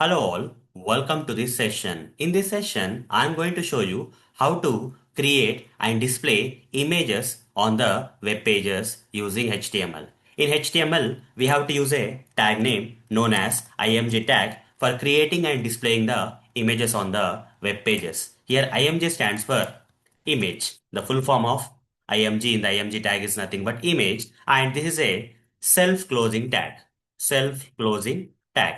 Hello all, welcome to this session. In this session, I am going to show you how to create and display images on the web pages using HTML. In HTML, we have to use a tag name known as img tag for creating and displaying the images on the web pages. Here img stands for image. The full form of img in the img tag is nothing but image, and this is a self-closing tag. Self-closing tag.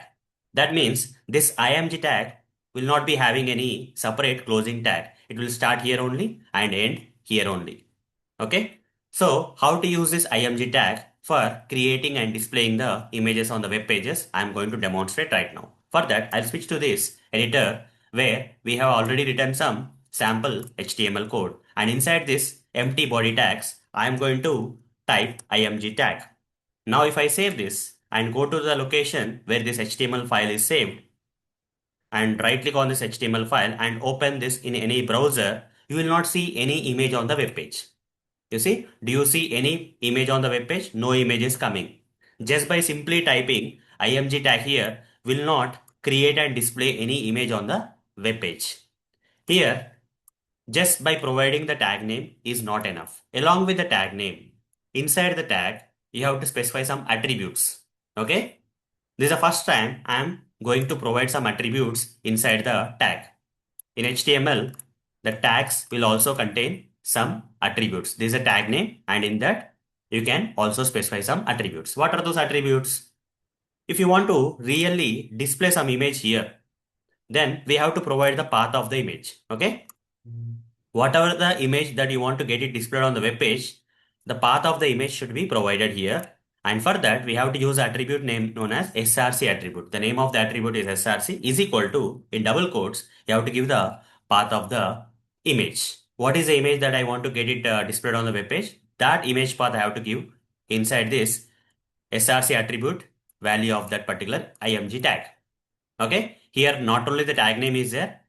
That means this img tag will not be having any separate closing tag. It will start here only and end here only. Okay. So how to use this img tag for creating and displaying the images on the web pages, I'm going to demonstrate right now. For that, I'll switch to this editor where we have already written some sample HTML code. And inside this empty body tags, I'm going to type img tag. Now if I save this and go to the location where this HTML file is saved and right click on this HTML file and open this in any browser, you will not see any image on the web page. You see, do you see any image on the web page? No image is coming. Just by simply typing img tag here will not create and display any image on the web page. Here, just by providing the tag name is not enough. Along with the tag name, inside the tag, you have to specify some attributes. Okay? This is the first time I'm going to provide some attributes inside the tag. In HTML, the tags will also contain some attributes. This is a tag name, and in that, you can also specify some attributes. What are those attributes? If you want to really display some image here, then we have to provide the path of the image. Okay? Whatever the image that you want to get it displayed on the web page, the path of the image should be provided here. And for that, we have to use attribute name known as src attribute. The name of the attribute is src is equal to, in double quotes, you have to give the path of the image. What is the image that I want to get it displayed on the web page? That image path I have to give inside this src attribute value of that particular img tag. Okay, here not only the tag name is there,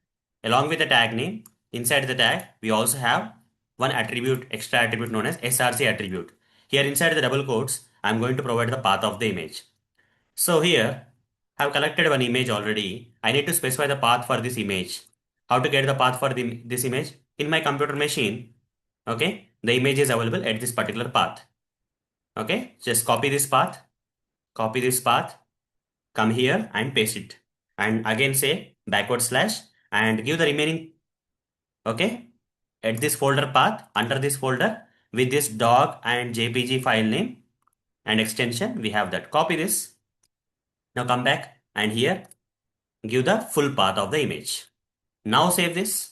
along with the tag name, inside the tag, we also have one attribute, extra attribute known as src attribute. Here inside the double quotes, I'm going to provide the path of the image. So here, I've collected one image already. I need to specify the path for this image. How to get the path for this image? In my computer machine, okay, the image is available at this particular path. Okay, just copy this path, come here and paste it. And again say backward slash and give the remaining, okay, at this folder path, under this folder with this dog and jpg file name and extension, we have that. Copy this. Now come back and here give the full path of the image. Now save this.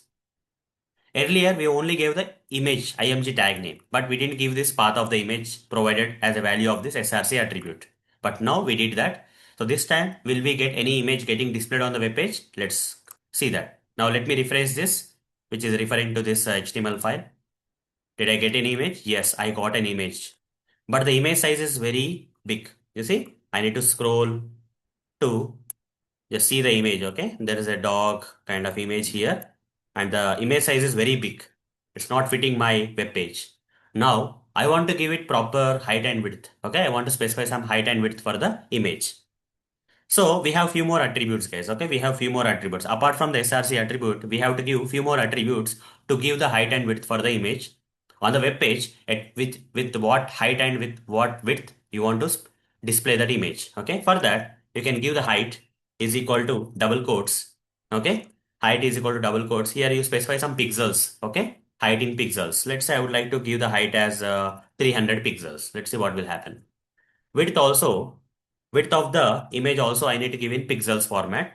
Earlier, we only gave the image img tag name, but we didn't give this path of the image provided as a value of this src attribute. But now we did that. So this time, will we get any image getting displayed on the web page? Let's see that. Now let me refresh this, which is referring to this HTML file. Did I get an image? Yes, I got an image. But the image size is very big. You see, I need to scroll to just see the image. Okay, there is a dog kind of image here and the image size is very big. It's not fitting my web page. Now I want to give it proper height and width. Okay, I want to specify some height and width for the image. So we have few more attributes, guys. Okay, we have few more attributes. Apart from the src attribute, we have to give few more attributes to give the height and width for the image on the web page with what height and with what width you want to display that image. Okay, for that you can give the height is equal to double quotes. Okay, height is equal to double quotes. Here you specify some pixels. Okay, height in pixels. Let's say I would like to give the height as 300 pixels. Let's see what will happen. Width also, width of the image also I need to give in pixels format.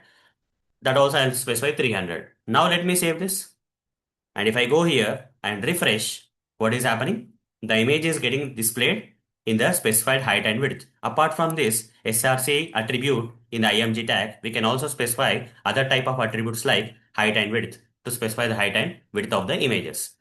That also I'll specify 300. Now let me save this. And if I go here and refresh, what is happening? The image is getting displayed in the specified height and width. Apart from this src attribute in the img tag, we can also specify other type of attributes like height and width to specify the height and width of the images.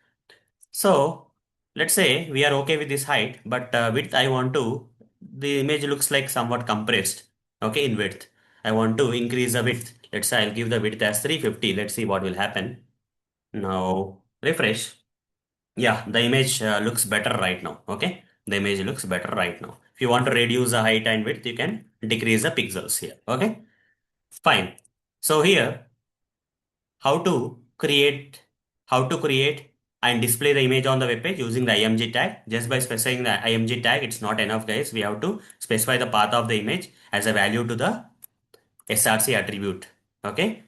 So let's say we are okay with this height, but width I want to, the image looks like somewhat compressed, okay, in width. I want to increase the width. Let's say I'll give the width as 350. Let's see what will happen. Now refresh. Yeah, the image looks better right now. Okay, the image looks better right now. If you want to reduce the height and width, you can decrease the pixels here. Okay, fine. So here, how to create, how to create and display the image on the web page using the img tag. Just by specifying the img tag, it's not enough, guys. We have to specify the path of the image as a value to the src attribute, okay,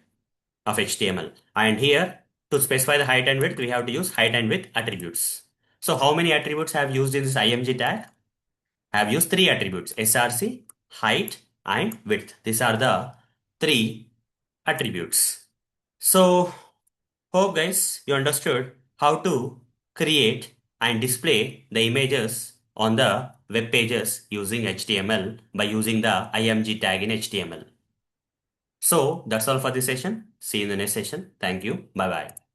of HTML. And here, to specify the height and width, we have to use height and width attributes. So how many attributes I have used in this img tag? I have used three attributes: src, height, and width. These are the three attributes. So hope guys you understood how to create and display the images on the web pages using HTML by using the img tag in HTML. So that's all for this session. See you in the next session. Thank you. Bye bye.